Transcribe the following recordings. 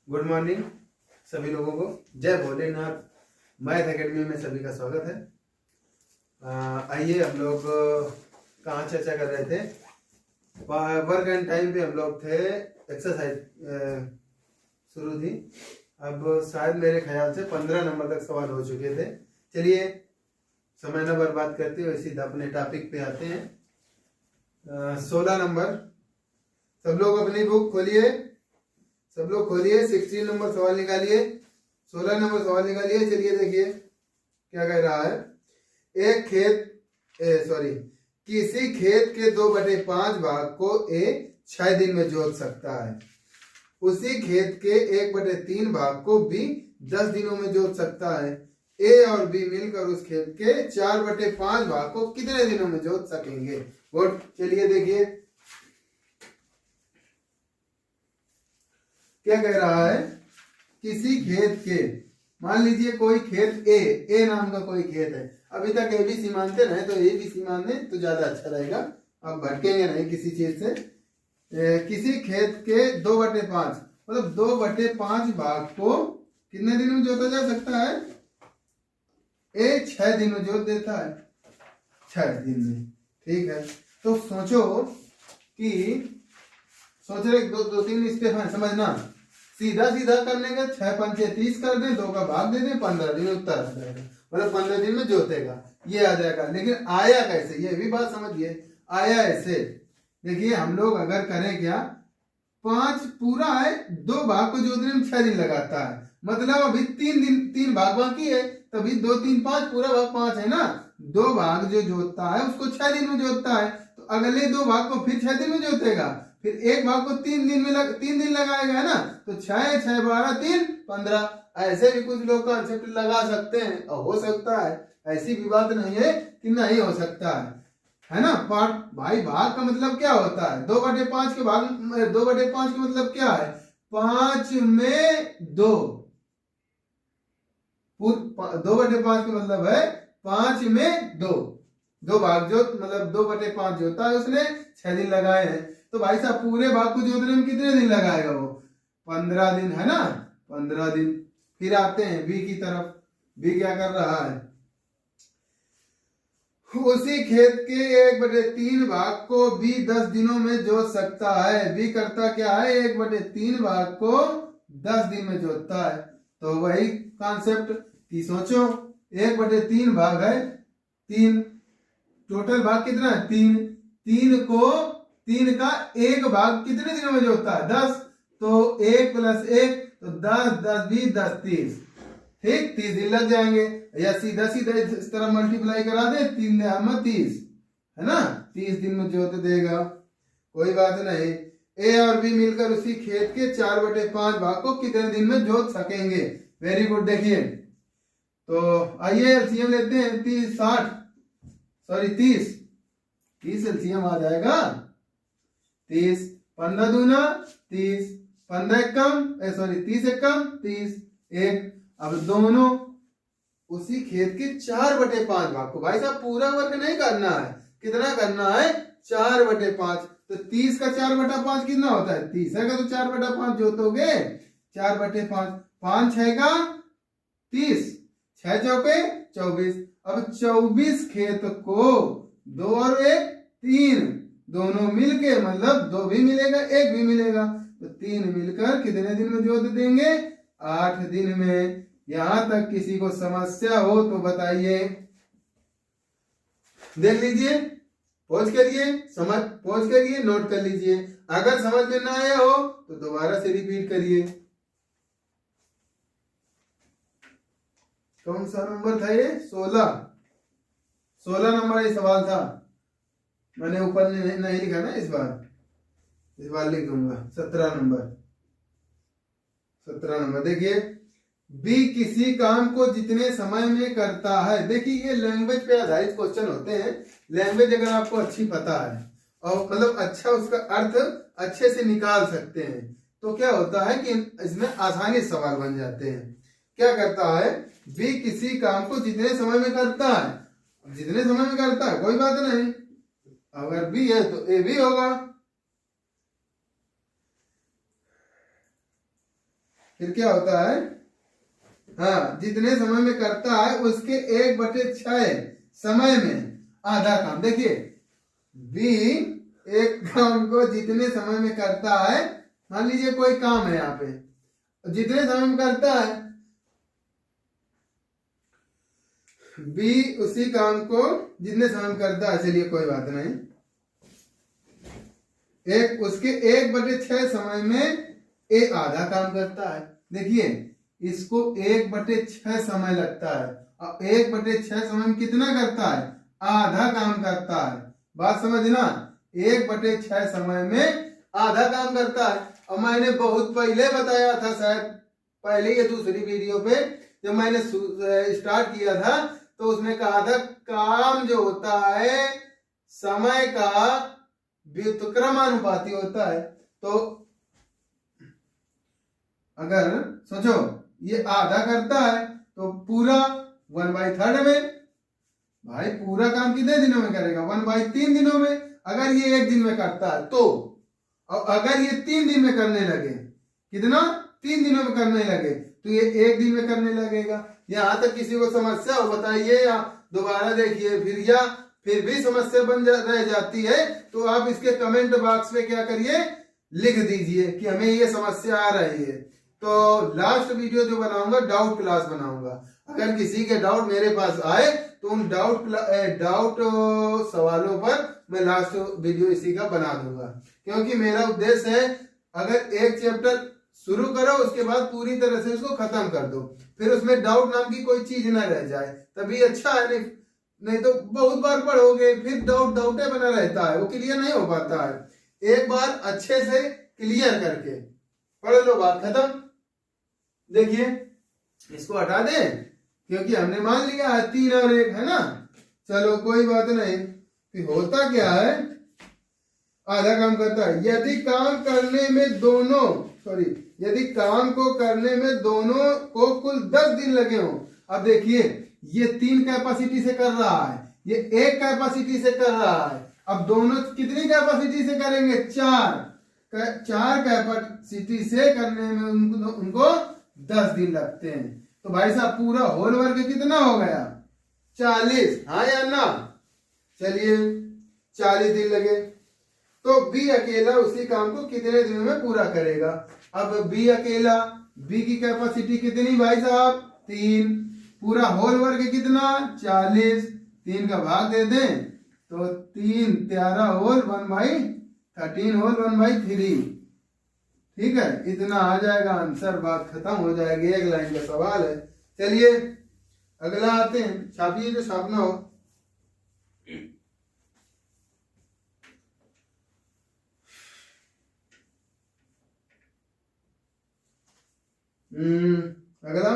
Good morning सभी लोगों को। जय भोलेनाथ। मैथ एकेडमी में सभी का स्वागत है। आइए हम लोग कहाँ चर्चा कर रहे थे। वर्क एंड टाइम पे हम लोग थे। एक्सरसाइज शुरू थी। अब शायद मेरे ख्याल से 15 नंबर तक सवाल हो चुके थे। चलिए समय न बर्बाद करते हुए सीधा अपने टॉपिक पे आते हैं। 16 नंबर। सब लोग अपनी बुक खोलिए, 16 नंबर सवाल निकालिए, 16 नंबर सवाल निकालिए। चलिए देखिए क्या कह रहा है। किसी खेत के 2/5 भाग को ए 6 दिन में जोत सकता है। उसी खेत के 1/3 भाग को बी 10 दिनों में जोत सकता है। ए और बी मिलकर उस खेत के 4/5 भाग को कितने दिनों में जोत सकेंगे? गुड। चलिए देखिए क्या कह रहा है। किसी खेत के, मान लीजिए कोई खेत ए नाम का कोई खेत है। अभी तक एबीसी मानते रहे तो एबीसी मानने तो ज्यादा अच्छा रहेगा, अब भटकेंगे नहीं किसी चीज से। किसी खेत के 2/5 मतलब 2/5 भाग को कितने दिन में जोता जा सकता है? ए 6 दिन में जोत देता है, 6 दिन में। ठीक है, तो सोचो कि सोच रहे 2-3 स्टेप है, समझना। सीधा करने का 6×5 30 कर दे, 2 का भाग दे दे, 15 दिन उत्तर आ जाएगा, मतलब 15 दिन में जोतेगा, ये आ जाएगा। लेकिन आया कैसे, ये भी बात समझिए। आया ऐसे, देखिए हम लोग अगर करें क्या, 5 पूरा है, 2 भाग को जोतने में 6 दिन लगाता है, मतलब अभी 3 भाग बाकी है, तभी 2 3 5 पूरा भाग 5 है ना। 2 भाग जो जोतता है उसको 6 दिन में जोतता है, तो अगले 2 भाग को फिर 6 दिन में जोतेगा, फिर एक भाग को 3 दिन लगाएगा, है ना। तो 6 6 12 3 15। ऐसे भी कुछ लोग कॉन्सेप्ट लगा सकते हैं और हो सकता है, ऐसी भी बात नहीं है कि नहीं हो सकता है ना। पार्ट भाई, भाग का मतलब क्या होता है? 2/5 के भाग, 2/5 का मतलब क्या है? 5 में 2। 2/5 का मतलब है 5 में 2 भाग जो, मतलब 2/5 जो होता है उसने 6 दिन लगाए हैं। तो भाई साहब पूरे भाग को जोतने में कितने दिन लगाएगा वो? 15 दिन, है ना, 15 दिन। फिर आते हैं बी की तरफ। बी क्या कर रहा है? उसी खेत के 1/3 भाग को बी 10 दिनों में जोत सकता है। बी करता क्या है? 1/3 भाग को 10 दिन में जोतता है। तो वही कॉन्सेप्ट की सोचो, 1/3 भाग है 3, टोटल भाग कितना है? 3। 3 का 1 भाग कितने दिनों में जोतता है? 10। तो 1 + 1 तो 10, 10 20 10 30। ठीक, 30 दिन लग जाएंगे, या सीधा इस तरह मल्टीप्लाई करा दे, 3 में 30, है ना, 30 दिन में जोत देगा, कोई बात नहीं। ए और बी मिलकर उसी खेत के 4/5 भाग को कितने दिन में जोत सकेंगे? Very good. देखिए तो आइए एलसीएम लेते हैं। 30 एलसीएम आ जाएगा। 30, 15 दूना 30, 15 एकम 30 एकम 30, 1। अब दोनों उसी खेत के 4/5 भाग को, भाई साहब पूरा वर्ग नहीं करना है, कितना करना है? 4/5। तो 30 का 4/5 कितना होता है? 30 है का, तो 4/5 जोतोगे, 4/5, 5 6 का 30, 6 चौके 24। अब 24 खेत को 2 और 1 3 दोनों मिलके, मतलब 2 भी मिलेगा 1 भी मिलेगा, तो 3 मिलकर कितने दिन में जोत देंगे? 8 दिन में। यहां तक किसी को समस्या हो तो बताइए। देख लीजिए, पॉज करिए, नोट कर लीजिए। अगर समझ में ना आया हो तो दोबारा से रिपीट करिए। कौन सा नंबर था ये? 16 नंबर ये सवाल था। मैंने ऊपर नहीं लिखा ना, इस बार लिख दूंगा। 17 नंबर देखिए। बी किसी काम को जितने समय में करता है। देखिए ये लैंग्वेज पे आधारित क्वेश्चन होते हैं। लैंग्वेज अगर आपको अच्छी पता है और मतलब अच्छा उसका अर्थ अच्छे से निकाल सकते हैं, तो क्या होता है कि इसमें आसानी से सवाल बन जाते हैं। क्या करता है? बी किसी काम को जितने समय में करता है। जितने समय में करता है कोई बात नहीं, अगर बी है तो ए भी होगा। फिर क्या होता है, हाँ, जितने समय में करता है उसके 1/6 समय में आधा काम। देखिए बी एक काम को जितने समय में करता है, मान लीजिए कोई काम है यहाँ पे, जितने समय में करता है, बी उसी काम को जितने समय में करता है, चलिए कोई बात नहीं, एक उसके 1/6 समय में ए आधा काम करता है। देखिए इसको 1/6 समय लगता है और 1/6 समय में कितना करता है, आधा काम करता है। बात समझना, 1/6 समय में आधा काम करता है। और मैंने बहुत पहले बताया था, शायद पहले या दूसरी वीडियो पे जब मैंने स्टार्ट किया था, तो उसमें कहा था काम जो होता है समय का व्युत्क्रमानुपाती होता है। तो अगर सोचो ये आधा करता है तो पूरा 1/3 में, भाई पूरा काम कितने दिनों में करेगा, 1/3 दिनों में। अगर ये 1 दिन में करता है तो, और अगर ये 3 दिन में करने लगे, कितना, 3 दिनों में करने लगे, तो ये 1 दिन में करने लगेगा। यहाँ तक किसी को समस्या हो बताइए, या दोबारा देखिए फिर भी समस्या रह जाती है तो आप इसके कमेंट बॉक्स में क्या करिए, लिख दीजिए कि हमें ये समस्या आ रही है। तो लास्ट वीडियो जो बनाऊंगा डाउट क्लास बनाऊंगा। अगर किसी के डाउट मेरे पास आए तो उन डाउट सवालों पर मैं लास्ट वीडियो इसी का बना दूंगा, क्योंकि मेरा उद्देश्य है अगर एक चैप्टर शुरू करो उसके बाद पूरी तरह से उसको खत्म कर दो, फिर उसमें डाउट नाम की कोई चीज ना रह जाए, तभी अच्छा है। नहीं तो बहुत बार पढ़ोगे फिर डाउटे बना रहता है, वो क्लियर नहीं हो पाता है। एक बार अच्छे से क्लियर करके पढ़ लो, बात खत्म। देखिए इसको हटा दे क्योंकि हमने मान लिया है 3 और 1 है ना, चलो कोई बात नहीं। फिर होता क्या है, आधा काम करता है। यदि काम को करने में दोनों को कुल 10 दिन लगे हो। अब देखिए ये 3 कैपेसिटी से कर रहा है, ये 1 कैपेसिटी से कर रहा है। अब दोनों कितनी कैपेसिटी से करेंगे, 4 कैपेसिटी से करने में उनको 10 दिन लगते हैं। तो भाई साहब पूरा होल वर्क कितना हो गया, 40, हाँ या ना। चलिए 40 दिन लगे, तो बी अकेला उसी काम को कितने दिनों में पूरा करेगा। अब बी अकेला, बी की कैपेसिटी कितनी भाई साहब, 3, पूरा होल वर्क कितना, 40, 3 का भाग दे दें तो 3 13 होल 1/13 होल 1/3, ठीक है, इतना आ जाएगा आंसर, बात खत्म हो जाएगी, 1 लाइन का सवाल है। चलिए अगला आते हैं, छापिए जो छापना हो। अगला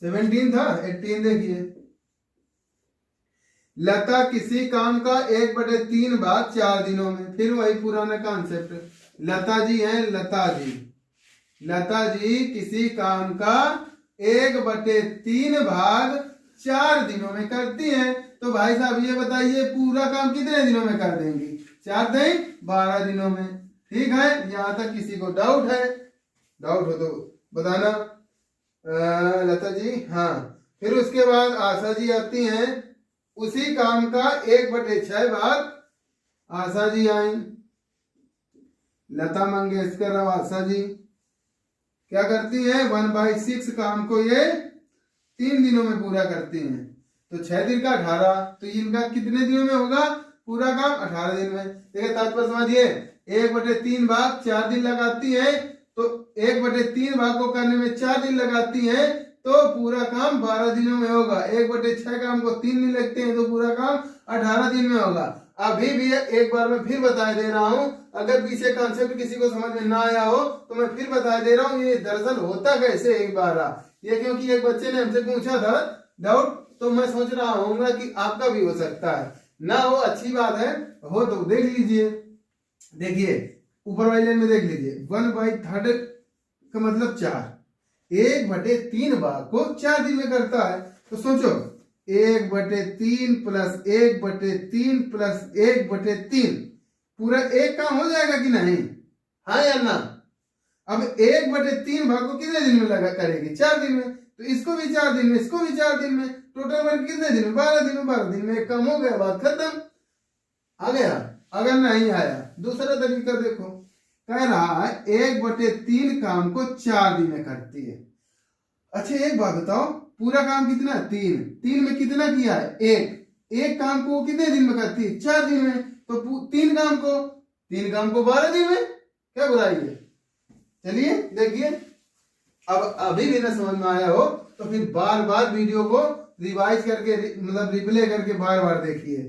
17 था, 18 देखिए। लता किसी काम का 1/3 भाग 4 दिनों में, फिर वही पुराना कॉन्सेप्ट। लता जी हैं, लता जी किसी काम का 1/3 भाग 4 दिनों में करती हैं। तो भाई साहब ये बताइए पूरा काम कितने दिनों में कर देंगी, 4 दिन 12 दिनों में, ठीक है। यहाँ तक किसी को डाउट है, डाउट हो तो बताना। लता जी, हाँ। फिर उसके बाद आशा जी आती हैं, उसी काम का 1/6 भाग आशा जी आई। लता मंगेशकर और आशा जी क्या करती हैं, 1/6 काम को ये 3 दिनों में पूरा करती हैं। तो 6 दिन का 18, तो इनका कितने दिनों में होगा पूरा काम, 18 दिन में। देखिए तात्पर्य समझिए, 1/3 भाग 4 दिन लगाती है, तो 1/3 भाग को करने में 4 दिन लगाती है, तो पूरा काम 12 दिनों में होगा। 1/6 काम को 3 दिन लगते हैं, तो पूरा काम 18 दिन में होगा। अभी भी एक बार मैं फिर बता दे रहा हूँ, अगर पीछे कॉन्सेप्ट किसी को समझ में ना आया हो तो मैं फिर बता दे रहा हूँ ये दरअसल होता कैसे। एक बार ये क्योंकि एक बच्चे ने हमसे पूछा था डाउट, तो मैं सोच रहा हूँ कि आपका भी हो सकता है, ना हो अच्छी बात है, हो तो देख लीजिए। देखिए ऊपर वाली लाइन में देख लीजिए, 1/3 का मतलब 4, 1/3 भाग को 4 दिन में करता है। तो सोचो 1/3 + 1/3 + 1/3 पूरा 1 काम हो जाएगा कि नहीं, हाँ या ना। अब 1/3 भाग को कितने दिन में लगा करेगी? 4 दिन में। तो इसको भी 4 दिन में, इसको भी 4 दिन में, टोटल वर्क कितने दिन में? 12 दिन में। 12 दिन में एक कम हो गया, बात खत्म। आ गया? अगर नहीं आया दूसरा तरीका देखो, कह रहा है 1/3 काम को 4 दिन में करती है। अच्छा एक बात बताओ, पूरा काम कितना? 3 में कितना किया है? 1 काम को कितने दिन में करती है? 4 दिन में। तो 3 काम को 12 दिन में, क्या बुराई है? चलिए देखिए, अब अभी भी ना समझ में आया हो तो फिर बार बार वीडियो को रिवाइज करके मतलब रिप्ले करके बार बार देखिए,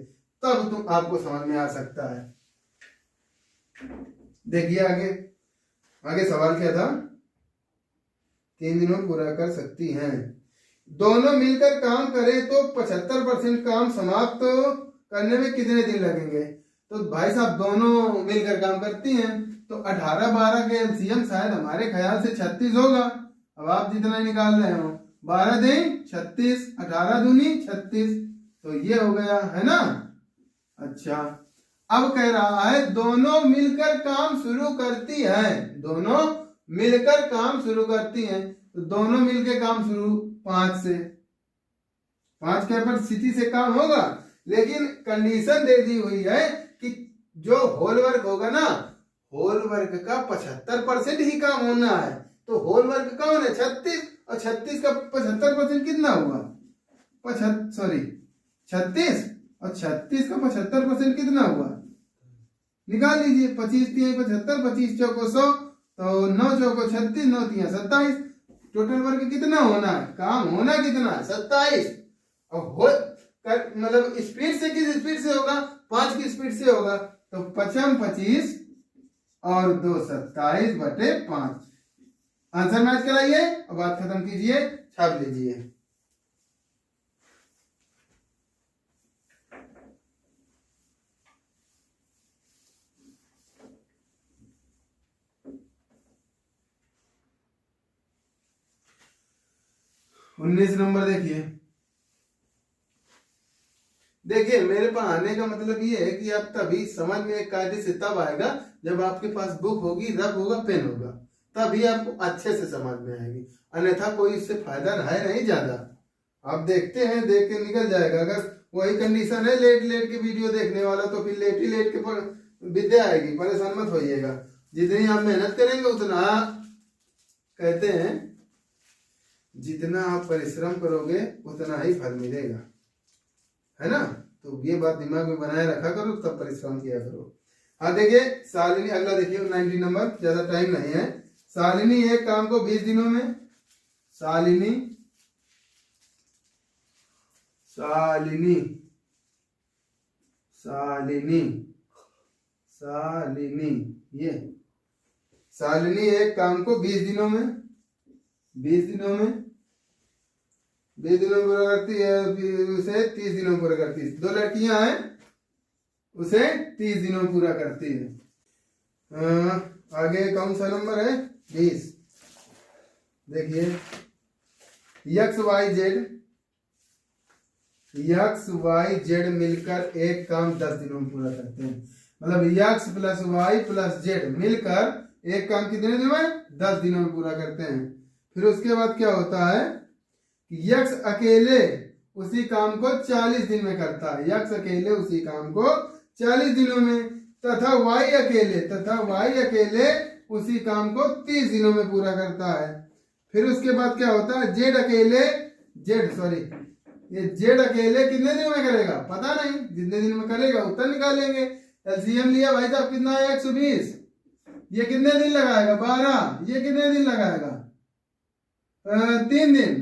तब तुम आपको समझ में आ सकता है। देखिए आगे सवाल क्या था? 3 दिनों में पूरा कर सकती हैं। दोनों मिलकर काम करें तो 75% काम समाप्त करने में कितने दिन लगेंगे? तो भाई साहब दोनों मिलकर काम करती हैं तो 18-12 के एलसीएम शायद हमारे ख्याल से 36 होगा। अब आप जितना निकाल रहे हो, 12 दिन 36, 18 दूनी 36, तो ये हो गया है ना। अच्छा अब कह रहा है दोनों मिलकर काम शुरू करती हैं। दोनों मिलकर काम शुरू करती हैं, तो दोनों मिलकर काम शुरू 5 से, 5 कैपेसिटी से काम होगा। लेकिन कंडीशन दे दी हुई है कि जो होल वर्क होगा ना, होल वर्क का 75% ही काम होना है। तो होल वर्क कौन है? 36, और 36 का 75% कितना हुआ? 36, और 36 का 75% कितना हुआ? निकाल लीजिए। 25 3 75, 25 चौको 100, तो 9 चौको 36, 9 3 27। टोटल वर्क कितना होना है? काम होना कितना है? 27। और मतलब स्पीड से किस स्पीड से होगा? 5 की स्पीड से होगा। तो 55 25 और 2 27/5। आंसर मैच कराइए और बात खत्म कीजिए, छाप लीजिए। उन्नीस नंबर देखिए मेरे पास आने का मतलब ये है कि आप तभी समझ में एक कायदे से तब आएगा जब आपके पास बुक होगी, रब होगा, पेन होगा, तभी आपको अच्छे से समझ में आएगी। अन्यथा कोई इससे फायदा है नहीं ज्यादा। आप देखते हैं, देख के निकल जाएगा। अगर वही कंडीशन है लेट के वीडियो देखने वाला, तो फिर लेट के विद्या आएगी। परेशान मत होइएगा, जितनी आप मेहनत करेंगे उतना, कहते हैं जितना आप परिश्रम करोगे उतना ही फल मिलेगा, है ना। तो ये बात दिमाग में बनाए रखा करो, तब परिश्रम किया करो। हाँ देखिए शालिनी, अगला देखिए 90 नंबर, ज्यादा टाइम नहीं है। शालिनी एक काम को 20 दिनों में, शालिनी ये शालिनी एक काम को 20 दिनों में पूरा करती है, उसे 30 दिनों में पूरा करती है। 2 लड़कियां हैं, उसे 30 दिनों में पूरा करती है। आगे कौन सा नंबर है? 20। देखिए एक्स वाई जेड मिलकर एक काम 10 दिनों में पूरा करते हैं। मतलब X plus Y plus Z मिलकर एक काम कितने दिनों में? 10 दिनों में पूरा करते हैं। फिर उसके बाद क्या होता है कि यक्स अकेले उसी काम को 40 दिन में करता है। यक्स अकेले उसी काम को 40 दिनों में, तथा वाई अकेले उसी काम को 30 दिनों में पूरा करता है। फिर उसके बाद क्या होता है? जेड अकेले कितने दिनों में करेगा? पता नहीं, जितने दिन में करेगा उतना निकालेंगे। एलसीएम लिया भाई साहब, कितना है? 120। ये कितने दिन लगाएगा? 12। ये कितने दिन लगाएगा? 3 दिन,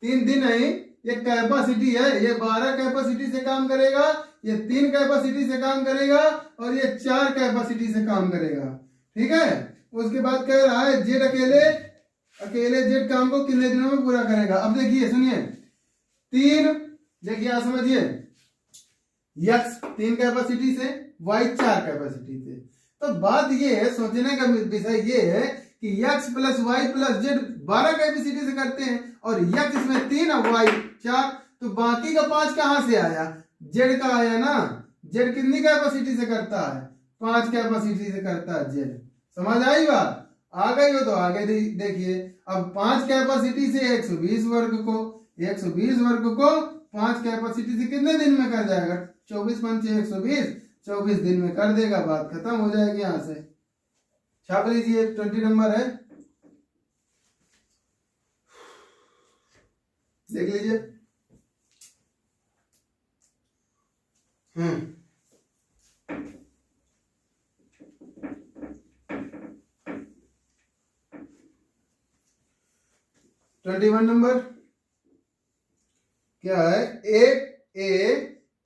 3 दिन नहीं, ये कैपेसिटी है। ये 12 कैपेसिटी से काम करेगा, ये 3 कैपेसिटी से काम करेगा, और ये 4 कैपेसिटी से काम करेगा। ठीक है। उसके बाद कह रहा है जेड अकेले जेड काम को कितने दिनों में पूरा करेगा? अब देखिए सुनिए, 3, देखिए आप समझिए, यक्स 3 कैपेसिटी से, वाई 4 कैपेसिटी से। तो बात ये है, सोचने का विषय ये है कि X plus Y plus Z 12 capacity से करते हैं, और यक्स इसमें 3 और वाई 4, तो बाकी का 5 कहां से आया? जेड का आया ना। जेड कितनी कैपेसिटी से करता है? 5 कैपेसिटी से करता है जेड। समझ आई बात? आ गई हो तो आगे देखिए। अब 5 कैपेसिटी से 120 वर्ग को 5 कैपेसिटी से कितने दिन में कर जाएगा? 24 पंचे 120, 24 दिन में कर देगा, बात खत्म हो जाएगी। यहां से छाप लीजिए, 20 नंबर है, देख लीजिए। 21 नंबर क्या है?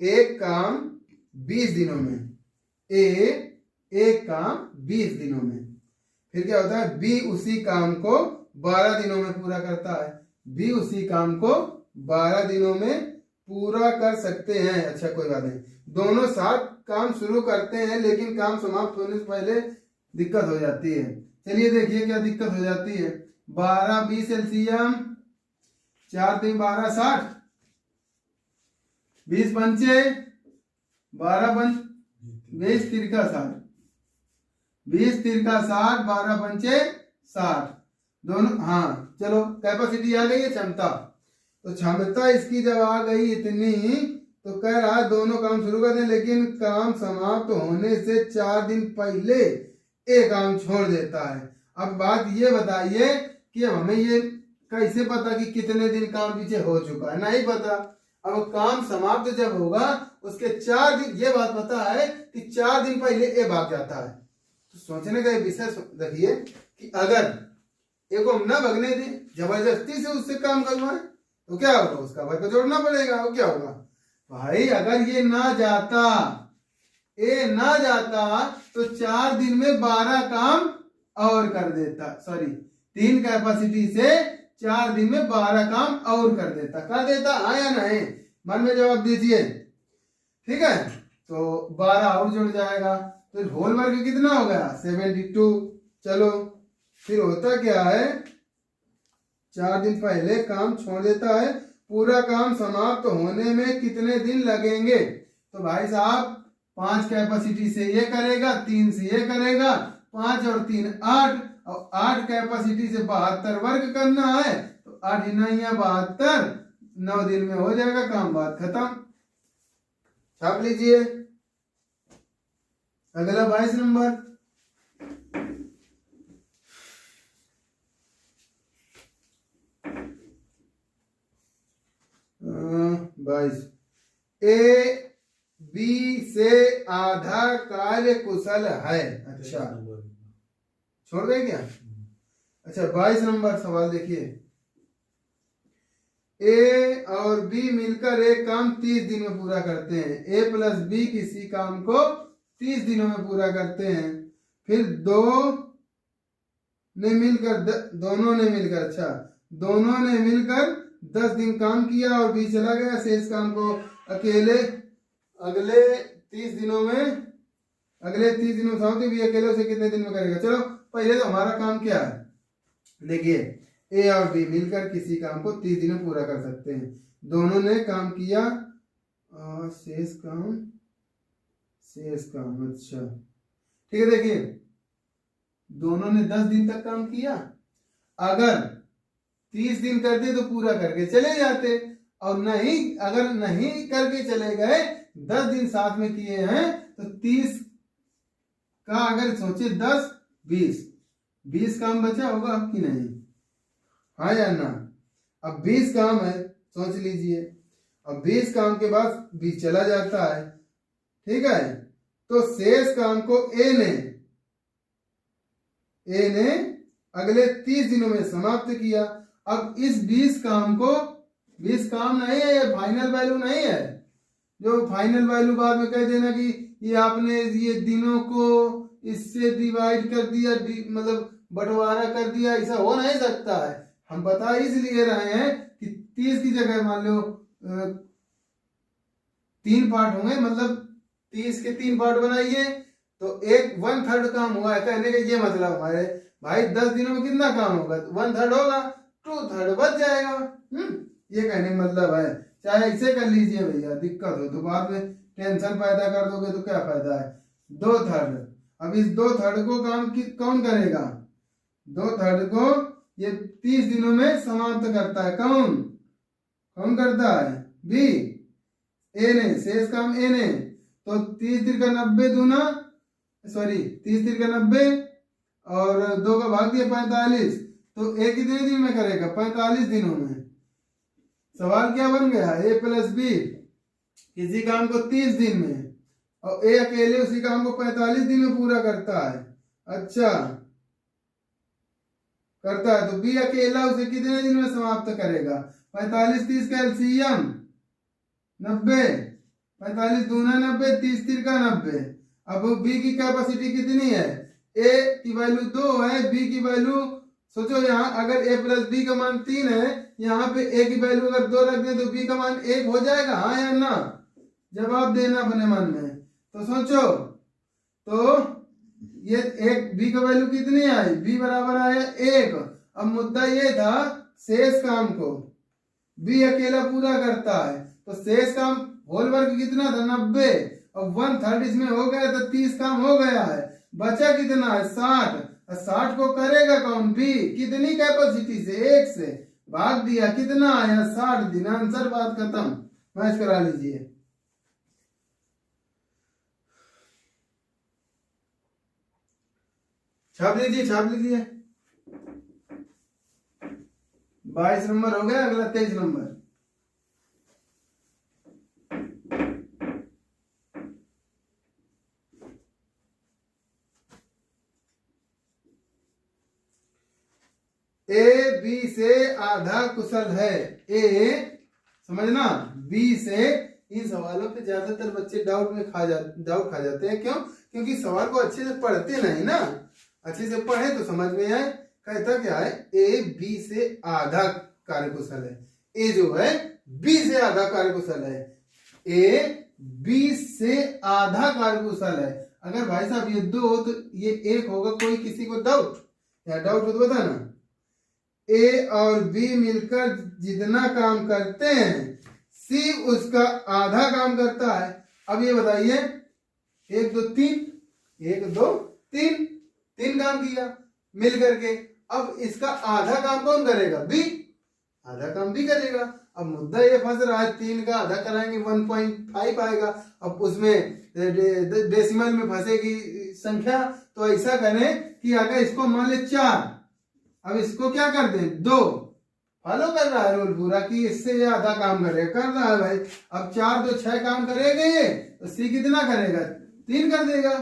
एक काम 20 दिनों में, एक काम 20 दिनों में। फिर क्या होता है? बी उसी काम को 12 दिनों में पूरा करता है। बी उसी काम को 12 दिनों में पूरा कर सकते हैं। अच्छा कोई बात नहीं, दोनों साथ काम शुरू करते हैं, लेकिन काम समाप्त होने से पहले दिक्कत हो जाती है। चलिए देखिए क्या दिक्कत हो जाती है। 12 20 एलसीएम, 4 3 12 60, 20 पंचे 12 पंच 20 तिरका 60, 20 तिरका 60, 12 पंचे 60, दोनों। हाँ चलो, कैपेसिटी आ गई है, क्षमता। तो क्षमता इसकी जब आ गई इतनी, तो कह रहा है दोनों काम शुरू कर दें, लेकिन काम समाप्त होने से 4 दिन पहले एक काम छोड़ देता है। अब बात ये बताइए कि अब हमें ये कैसे पता कि कितने दिन काम पीछे हो चुका है? नहीं पता। अब काम समाप्त जब होगा उसके 4 दिन, ये बात पता है कि 4 दिन पहले ए भाग जाता है। तो सोचने का विषय रखिए कि अगर एक को हम ना भगने दें, जबरदस्ती से उससे काम करवाएं, तो क्या होगा? उसका वर्ग जोड़ना पड़ेगा। वो क्या होगा भाई? अगर ये ना जाता, ए ना जाता, तो 4 दिन में 12 काम और कर देता। सॉरी, 3 कैपेसिटी से 4 दिन में 12 काम और कर देता। हाँ या नहीं? मन में जवाब दीजिए। ठीक है, तो 12 और जुड़ जाएगा, तो होल वर्ग कितना हो गया? 72। चलो फिर होता क्या है? 4 दिन पहले काम छोड़ देता है। पूरा काम समाप्त होने में कितने दिन लगेंगे? तो भाई साहब 5 कैपेसिटी से ये करेगा, 3 से ये करेगा, 5 और 3 8, और 8 कैपेसिटी से 72 वर्ग करना है, तो 8 9 72, 9 दिन में हो जाएगा काम, बात खत्म। छाप लीजिए। अगला 22 नंबर। ए बी से आधा कार्य कुशल है। अच्छा छोड़ गए क्या? अच्छा 22 नंबर सवाल देखिए। ए और बी मिलकर एक काम 30 दिन में पूरा करते हैं। ए प्लस बी किसी काम को 30 दिनों में पूरा करते हैं। फिर दोनों ने मिलकर 10 दिन काम किया और बी चला गया। शेष काम को अगले 30 दिनों में साउथ भी अकेले उसे कितने दिन में करेगा? चलो पहले तो हमारा काम क्या है देखिए। ए और बी मिलकर किसी काम को 30 दिन में पूरा कर सकते हैं। दोनों ने काम किया, शेष काम। अच्छा ठीक है, देखिए दोनों ने 10 दिन तक काम किया। अगर 30 दिन कर दिए तो पूरा करके चले जाते, और नहीं, अगर नहीं करके चले गए, 10 दिन साथ में किए हैं, तो 30 का अगर सोचे 10 20 काम बचा होगा कि नहीं? हाँ या ना? अब 20 काम है, सोच लीजिए। अब 20 काम के बाद 20 चला जाता है, ठीक है, तो शेष काम को ए ने अगले 30 दिनों में समाप्त किया। अब इस 20 काम को, 20 काम नहीं है, ये फाइनल वैल्यू नहीं है। जो फाइनल वैल्यू बाद में कह देना कि ये आपने ये दिनों को इससे डिवाइड कर दिया, मतलब बंटवारा कर दिया, ऐसा हो नहीं सकता है। हम बता इसलिए रहे हैं कि 30 की जगह मान लो 3 पार्ट होंगे, मतलब 30 के 3 पार्ट बनाइए, तो 1/3 काम हुआ है। कहने का ये मतलब हमारे भाई 10 दिनों में कितना काम होगा? 1/3 होगा, 2/3 बच जाएगा। ये कहने का मतलब है। चाहे ऐसे कर लीजिए भैया, दिक्कत हो तो बाद में टेंशन पैदा कर दोगे तो क्या फायदा है? 2/3 अब इस 2/3 को काम कौन करेगा? 2/3 को ये 30 दिनों में समाप्त करता है। कौन करता है? बी, ए ने। शेष काम ए ने। तो 30 × 90 दूना, सॉरी 30 × 90 और 2 का भाग दिया 45। तो ए कितने दिन में करेगा? 45 दिनों में। सवाल क्या बन गया? ए प्लस बी किसी काम को 30 दिन में और ए अकेले उसी काम को 45 दिन में पूरा करता है। अच्छा करता है, तो बी अकेला उसे कितने दिन में समाप्त करेगा? 45 30 का एलसीएम 90, 45 दूना 90, 30 × 90। अब बी की कैपेसिटी कितनी है? ए की वैल्यू 2 है, बी की वैल्यू, सोचो यहाँ अगर ए प्लस बी का मान 3 है, यहाँ पे ए की वैल्यू अगर 2 रख दें तो बी का मान 1 हो जाएगा, हाँ या ना? जवाब देना अपने मन में। तो सोचो, तो ये एक बी का वैल्यू कितनी आई? बी बराबर आया 1। अब मुद्दा ये था शेष काम को बी अकेला पूरा करता है, तो शेष काम होल वर्क कितना था? 90। अब 1/3 इसमें हो गया तो 30 काम हो गया है। बचा कितना है? 60। 60 को करेगा कौन? बी। कितनी कैपेसिटी से? 1 से भाग दिया, कितना आया? 60 दिन। आंसर, बात खत्म। मैच करा लीजिए। छाप लीजिए 22 नंबर हो गया, अगला 23 नंबर। ए बी से आधा कुशल है। ए समझना, बी से, इन सवालों पे ज्यादातर बच्चे डाउट खा जाते हैं। क्यों? क्योंकि सवाल को अच्छे से पढ़ते नहीं ना। अच्छे से पढ़े तो समझ में आए। कहता क्या है? ए बी से आधा कार्यकुशल है। ए जो है बी से आधा कार्यकुशल है। ए बी से आधा कार्यकुशल है। अगर भाई साहब ये 2 हो तो ये 1 होगा। कोई किसी को डाउट हो तो बताना। ए और बी मिलकर जितना काम करते हैं, सी उसका आधा काम करता है। अब ये बताइए, 1 2 3, 1 2 3 काम किया मिल करके। अब इसका आधा काम कौन करेगा? बी। आधा काम भी करेगा। अब मुद्दा ये फंस रहा है, 3 का आधा कराएंगे 1.5 आएगा। अब उसमें डेसिमल में फंसेगी संख्या। तो ऐसा करें कि अगर इसको मान ले 4, अब इसको क्या कर दें? 2। फॉलो कर रहा है रूल पूरा कि इससे ये आधा काम करेगा। कर रहा है भाई। अब 4 2 6 काम करेंगे तो सी कितना करेगा? 3 कर देगा।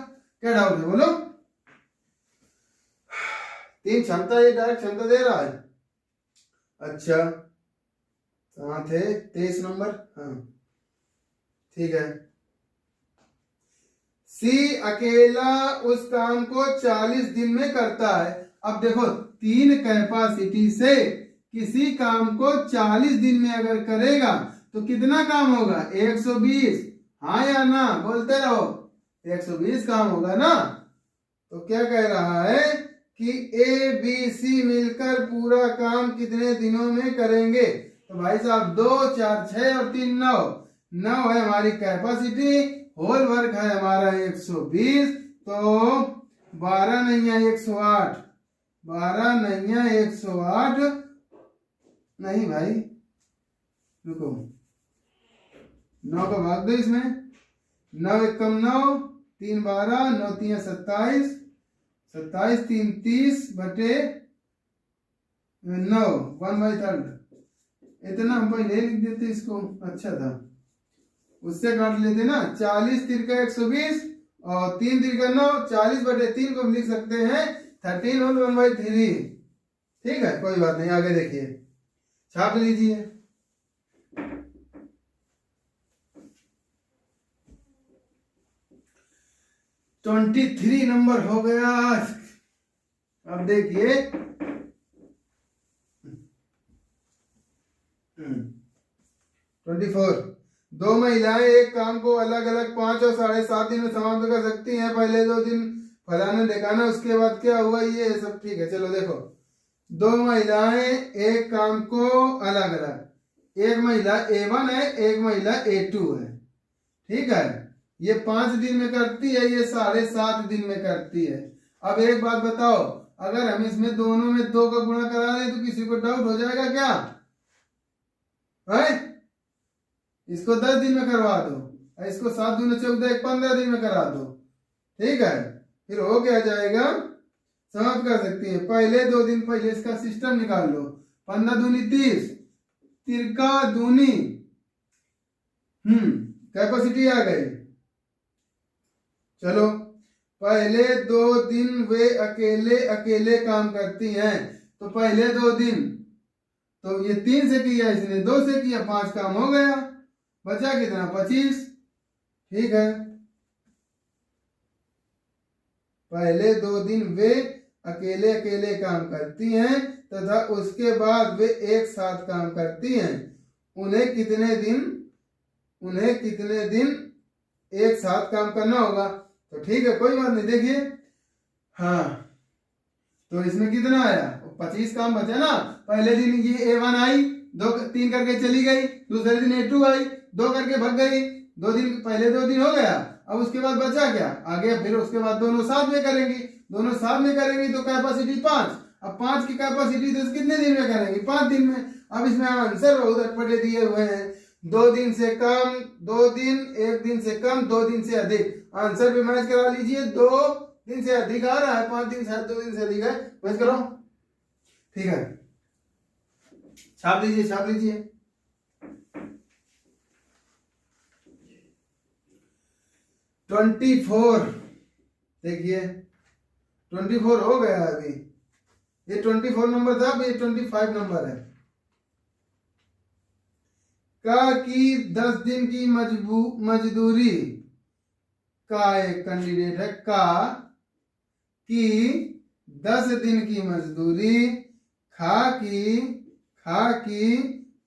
क्या डाउट है बोलो? 3 क्षमता, ये डायरेक्ट क्षमता दे रहा है। अच्छा साथ है 23 नंबर। हाँ ठीक है। सी अकेला उस काम को 40 दिन में करता है। अब देखो, 3 कैपेसिटी से किसी काम को 40 दिन में अगर करेगा तो कितना काम होगा? 120। हाँ या ना? बोलते रहो। 120 काम होगा ना। तो क्या कह रहा है कि ए बी सी मिलकर पूरा काम कितने दिनों में करेंगे? तो भाई साहब 2 4 6 और 3 9 है हमारी कैपेसिटी। होल वर्क है हमारा 120। तो 12 नहीं है 108, 12 नहीं है 108। नहीं भाई रुको, 9 का भाग दो इसमें। 9 1 कम 9, 3 12, 9 3 27, 27 3 30 बटे 9, 1/3। इतना हम पहले लिख देते इसको, अच्छा था। उससे काट लेते ना। 40 3 का 120 और 3 3 का 9, 40 बटे 3 को हम लिख सकते हैं 13 होल 1/3। ठीक है, कोई बात नहीं। आगे देखिए, छाप लीजिए। ट्वेंटी 23 नंबर हो गया। अब देखिए 24। 2 महिलाएं एक काम को अलग अलग 5 और 7.5 दिन में समाप्त कर सकती हैं। पहले 2 दिन फलाना ढेकाना, उसके बाद क्या हुआ ये सब ठीक है। चलो देखो, 2 महिलाएं एक काम को अलग अलग, एक महिला A1 है, एक महिला A2 है। ठीक है। ये 5 दिन में करती है, ये 7.5 दिन में करती है। अब एक बात बताओ, अगर हम इसमें दोनों में 2 का गुणा करा दें तो किसी को डाउट हो जाएगा क्या है? इसको 10 दिन में करवा दो, इसको 7 दूनी 14, 15 दिन में करा दो, ठीक है। फिर हो क्या जाएगा, समाप्त कर सकती है। पहले 2 दिन पहले इसका सिस्टम निकाल लो। 15 दूनी 30, तिरका दूनी कैपेसिटी आ गई। चलो, पहले 2 दिन वे अकेले अकेले काम करती हैं, तो पहले 2 दिन तो ये 3 से किया, इसने 2 से किया, 5 काम हो गया, बचा कितना 25, ठीक है। पहले 2 दिन वे अकेले अकेले काम करती हैं तथा उसके बाद वे एक साथ काम करती हैं। उन्हें कितने दिन एक साथ काम करना होगा? तो ठीक है, कोई बात नहीं। देखिए, हाँ, तो इसमें कितना आया, 25 काम बचा ना। पहले दिन ये A1 आई, 3 करके चली गई, दूसरे दिन A2 आई, 2 करके भाग गई, 2 दिन, पहले 2 दिन हो गया। अब उसके बाद बचा क्या, आगे फिर उसके बाद दोनों साथ में करेंगी, तो कैपेसिटी 5। अब 5 की कैपेसिटी तो कितने दिन में करेंगे, 5 दिन में। अब इसमें आंसर बहुत अटपटे दिए हुए हैं, 2 दिन से कम, 2 दिन, 1 दिन से कम, 2 दिन से अधिक। आंसर भी मैच करा लीजिए, 2 दिन से अधिक आ रहा है, 5 दिन से 2 दिन से अधिक है, मैच करो, ठीक है। छाप लीजिए। 24, देखिए 24 हो गया अभी, ये 24 नंबर था, अब ये 25 नंबर है। का की 10 दिन की मजदूरी का एक कैंडिडेट है, का की 10 दिन की मजदूरी, खा की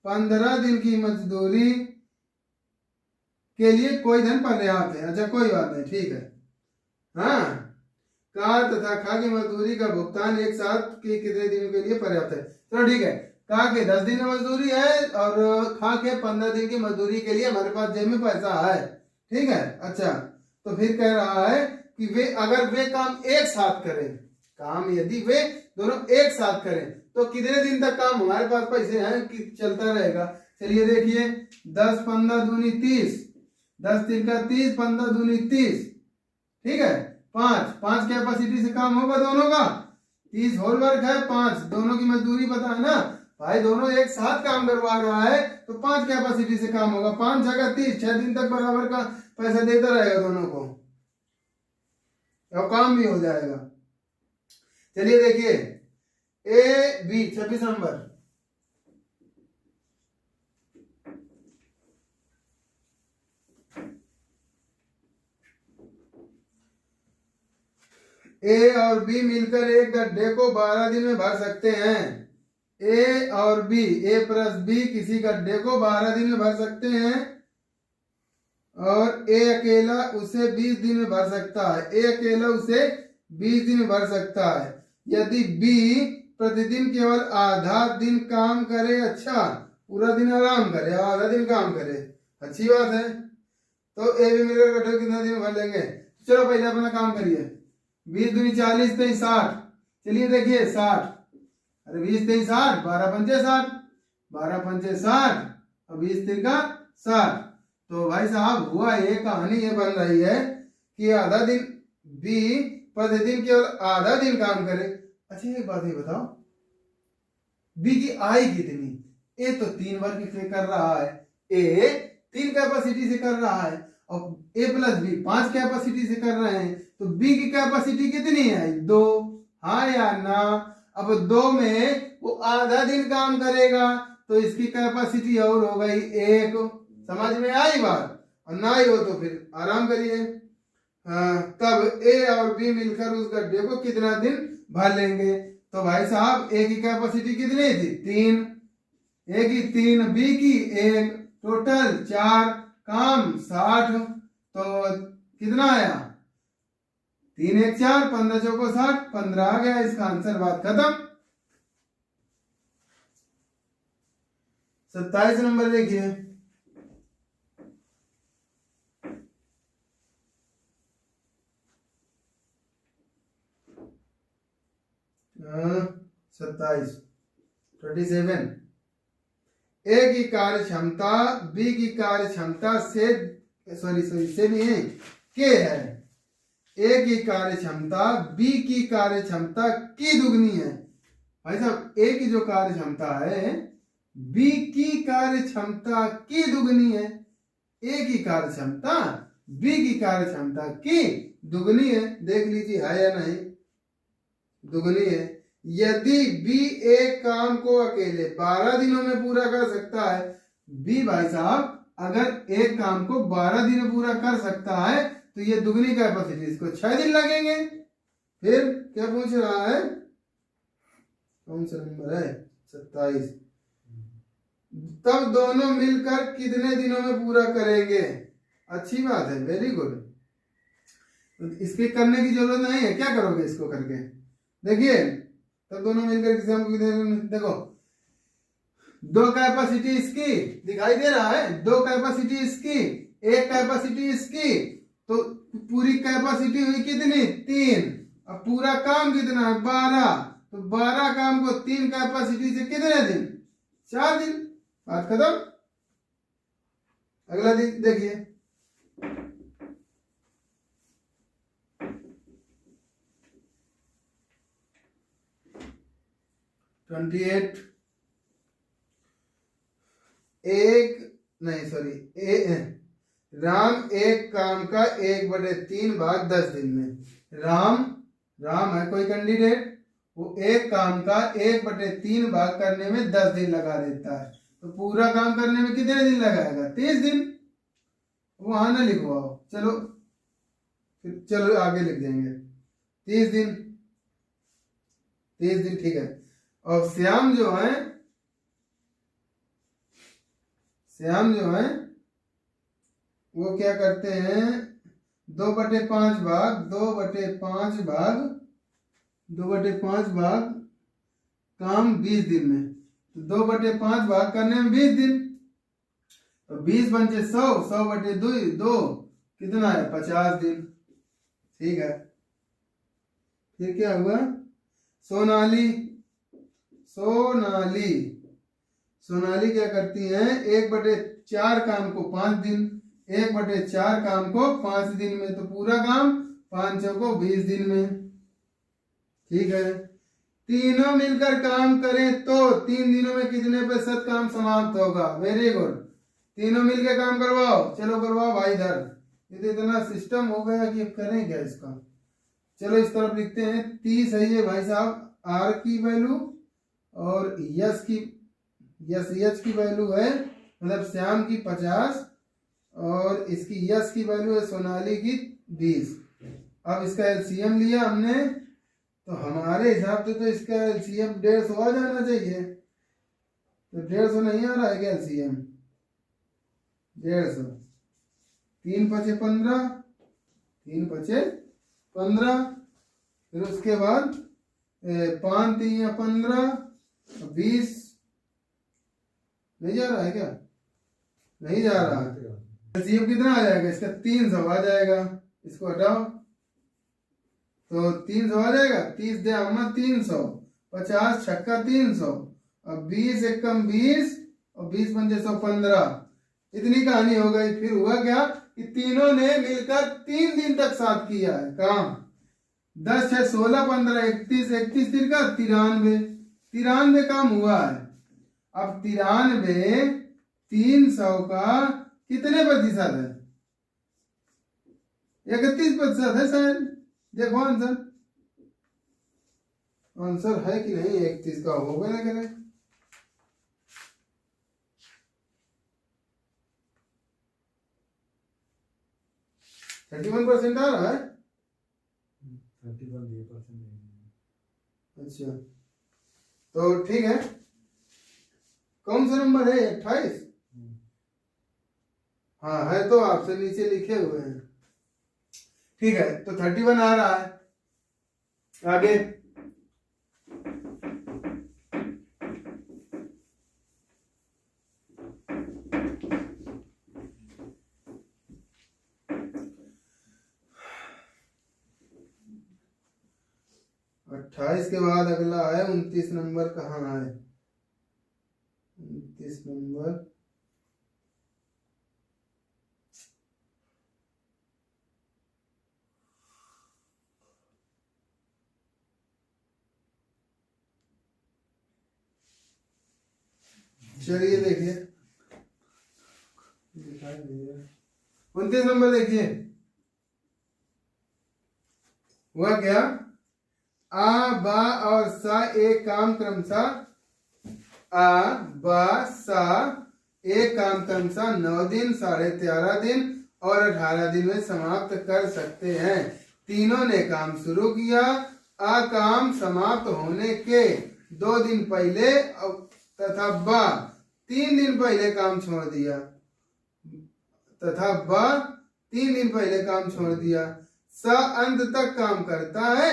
15 दिन की मजदूरी के लिए कोई धन पर्याप्त है। अच्छा, कोई बात नहीं, ठीक है। हाँ, का तथा खा की मजदूरी का भुगतान एक साथ के कितने दिनों के लिए पर्याप्त है? चलो ठीक है, का के 10 दिन की मजदूरी है और खा के 15 दिन की मजदूरी के लिए हमारे पास जेब में पैसा है, ठीक है। अच्छा, तो फिर कह रहा है कि अगर वे काम एक साथ करें, काम यदि वे दोनों एक साथ करें तो कितने दिन तक काम हमारे पास पैसे हैं कि चलता रहेगा। चलिए देखिए, 10 15 दूनी 30, 10 3 का 30, 15 दूनी 30, ठीक है। 5 कैपेसिटी से काम होगा दोनों का, 30 होल वर्क है, 5 दोनों की मजदूरी पता है ना भाई, दोनों एक साथ काम करवा रहा है तो 5 कैपेसिटी से काम होगा, 5 जगह 30, 6 दिन तक बराबर का पैसा देता रहेगा दोनों को, और काम भी हो जाएगा। चलिए देखिए, A B 26 नंबर, A और B मिलकर एक गड्ढे को 12 दिन में भर सकते हैं। A और B, A प्लस B किसी गड्ढे को 12 दिन में भर सकते हैं और A अकेला उसे 20 दिन में भर सकता है। A अकेला उसे 20 दिन में भर सकता है। यदि B प्रतिदिन केवल आधा दिन काम करे, अच्छा पूरा दिन आराम करे, आधा दिन काम करे, अच्छी बात है, तो A B मिलकर गड्ढे कितने दिन में भर लेंगे? चलो पहले अपना काम करिए। 20 दूनी 40, 23 60, चलिए देखिए 60, अरे 20 23 60, 12 पंचे 60, 12 पंचे 60 और 20 तिरका 60। तो भाई साहब हुआ ये, कहानी ये बन रही है कि आधा दिन B प्रतिदिन केवल आधा दिन काम करे। अच्छा एक बात ये बताओ, B की आय कितनी? A तो 3 वर्ग से कर रहा है, A 3 कैपेसिटी से कर रहा है और A प्लस B 5 कैपेसिटी से कर रहे हैं, तो B की कैपेसिटी कितनी है? 2, हाँ या ना? अब 2 में वो आधा दिन काम करेगा तो इसकी कैपेसिटी और हो गई 1। समझ में आई बात? और ना ही हो तो फिर आराम करिए। तब A और B मिलकर उस गड्ढे को कितना दिन भर लेंगे? तो भाई साहब A की कैपेसिटी कितनी थी? 3, A की 3, B की 1, टोटल 4, काम 60, तो कितना आया? 3 1 4, 15 चौको 60, 15 आ गया। इसका आंसर, बात खत्म। 27 नंबर देखिए, 27 27। ए की कार्य क्षमता बी की कार्य क्षमता से से भी है के है। ए की कार्य क्षमता बी की कार्य क्षमता की दुगनी है। भाई साहब ए की जो कार्य क्षमता है बी की कार्य क्षमता की दुगनी है। ए की कार्य क्षमता बी की कार्य क्षमता की दुगनी है। देख लीजिए है या नहीं, दुगनी है। यदि बी एक काम को अकेले 12 दिनों में पूरा कर सकता है, बी भाई साहब अगर एक काम को 12 दिन में पूरा कर सकता है तो ये दुगनी कैपेसिटी, इसको 6 दिन लगेंगे। फिर क्या पूछ रहा है, कौन सा नंबर है 27। तब दोनों मिलकर कितने दिनों में पूरा करेंगे। अच्छी बात है, वेरी गुड। इसके करने की जरूरत नहीं है, क्या करोगे इसको करके देखिए। तब दोनों मिलकर किसी देखो, दो कैपेसिटी इसकी दिखाई दे रहा है, दो कैपेसिटी इसकी, एक कैपेसिटी इसकी, तो पूरी कैपेसिटी हुई कितनी 3। अब पूरा काम कितना है 12, तो 12 काम को 3 कैपेसिटी से कितने दिन 4 दिन, बात खत्म। अगला देखिए, राम एक काम का 1/3 भाग 10 दिन में। राम है कोई कैंडिडेट, वो एक काम का 1/3 भाग करने में 10 दिन लगा देता है, तो पूरा काम करने में कितने दिन लगाएगा 30 दिन। वहां ना लिखवाओ, चलो आगे लिख देंगे 30 दिन, 30 दिन ठीक है। और श्याम जो है वो क्या करते हैं 2/5 भाग काम 20 दिन में, तो 2/5 भाग करने में 20 दिन, तो 20 पंचे 100, 100/2 कितना है 50 दिन। ठीक है। फिर क्या हुआ, सोनाली क्या करती हैं 1/4 काम को 5 दिन, 1/4 काम को 5 दिन में, तो पूरा काम 5 को 20 दिन में। ठीक है। तीनों मिलकर काम करें तो 3 दिनों में कितने प्रतिशत काम समाप्त होगा। वेरी गुड, तीनों मिलकर काम करवाओ, चलो करवाओ भाई इधर। ये तो इतना सिस्टम हो गया कि अब करें क्या इसका। चलो इस तरफ लिखते हैं 30 है ये भाई साहब आर की वैल्यू, और यस की वैल्यू है मतलब श्याम की 50, और इसकी यस की वैल्यू है सोनाली की 20। अब इसका एलसीएम लिया हमने, तो हमारे हिसाब से तो इसका एलसीएम 150 आ जाना चाहिए, तो 150 नहीं आ रहा है क्या एलसीएम 150। 3 × 5 = 15, फिर उसके बाद 5 × 3 = 15, 20 नहीं जा रहा है क्या, नहीं जा रहा है। एलसीएम कितना आ जाएगा इसका 300 आ जाएगा, इसको हटाओ तो 300 आ जाएगा। 30 दे 300, 50 छक्का 300, अब 20 एकम 20 और 20 पंजे 115। इतनी कहानी हो गई। फिर हुआ क्या कि तीनों ने मिलकर 3 दिन तक साथ किया है काम। 10 6 16 15 31 31 93 काम हुआ है। अब 93 300 का कितने प्रतिशत है 31% है शायद। देखो आंसर है कि नहीं 31 का होगा ना करे। 31% आ रहा है। 31%। अच्छा तो ठीक है, कौन सा नंबर है 28। हाँ है, तो आपसे नीचे लिखे हुए हैं। ठीक है, तो 31 आ रहा है। आगे 28 के बाद अगला है 29 नंबर। कहाँ है 29 नंबर? चलिए देखिए 29 नंबर देखिए, हुआ क्या? आ बा और सा एक काम क्रमशः, आ बा सा एक काम क्रमशः 9 दिन, 13.5 दिन और 18 दिन में समाप्त कर सकते हैं। तीनों ने काम शुरू किया। आ काम समाप्त होने के 2 दिन पहले तथा बा 3 दिन पहले काम छोड़ दिया, तथा बा 3 दिन पहले काम छोड़ दिया। सा अंत तक काम करता है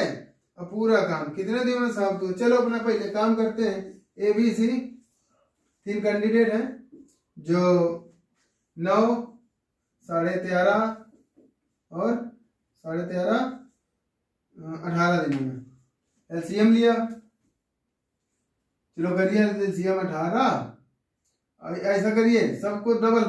और पूरा काम कितने दिनों में समाप्त हो? चलो अपना पहले काम करते हैं। ए बी सी 3 कैंडिडेट हैं जो 9, 13.5 और 13.5 18 दिनों में एलसीएम लिया। चलो करिए एलसीएम 18। ऐसा करिए सबको डबल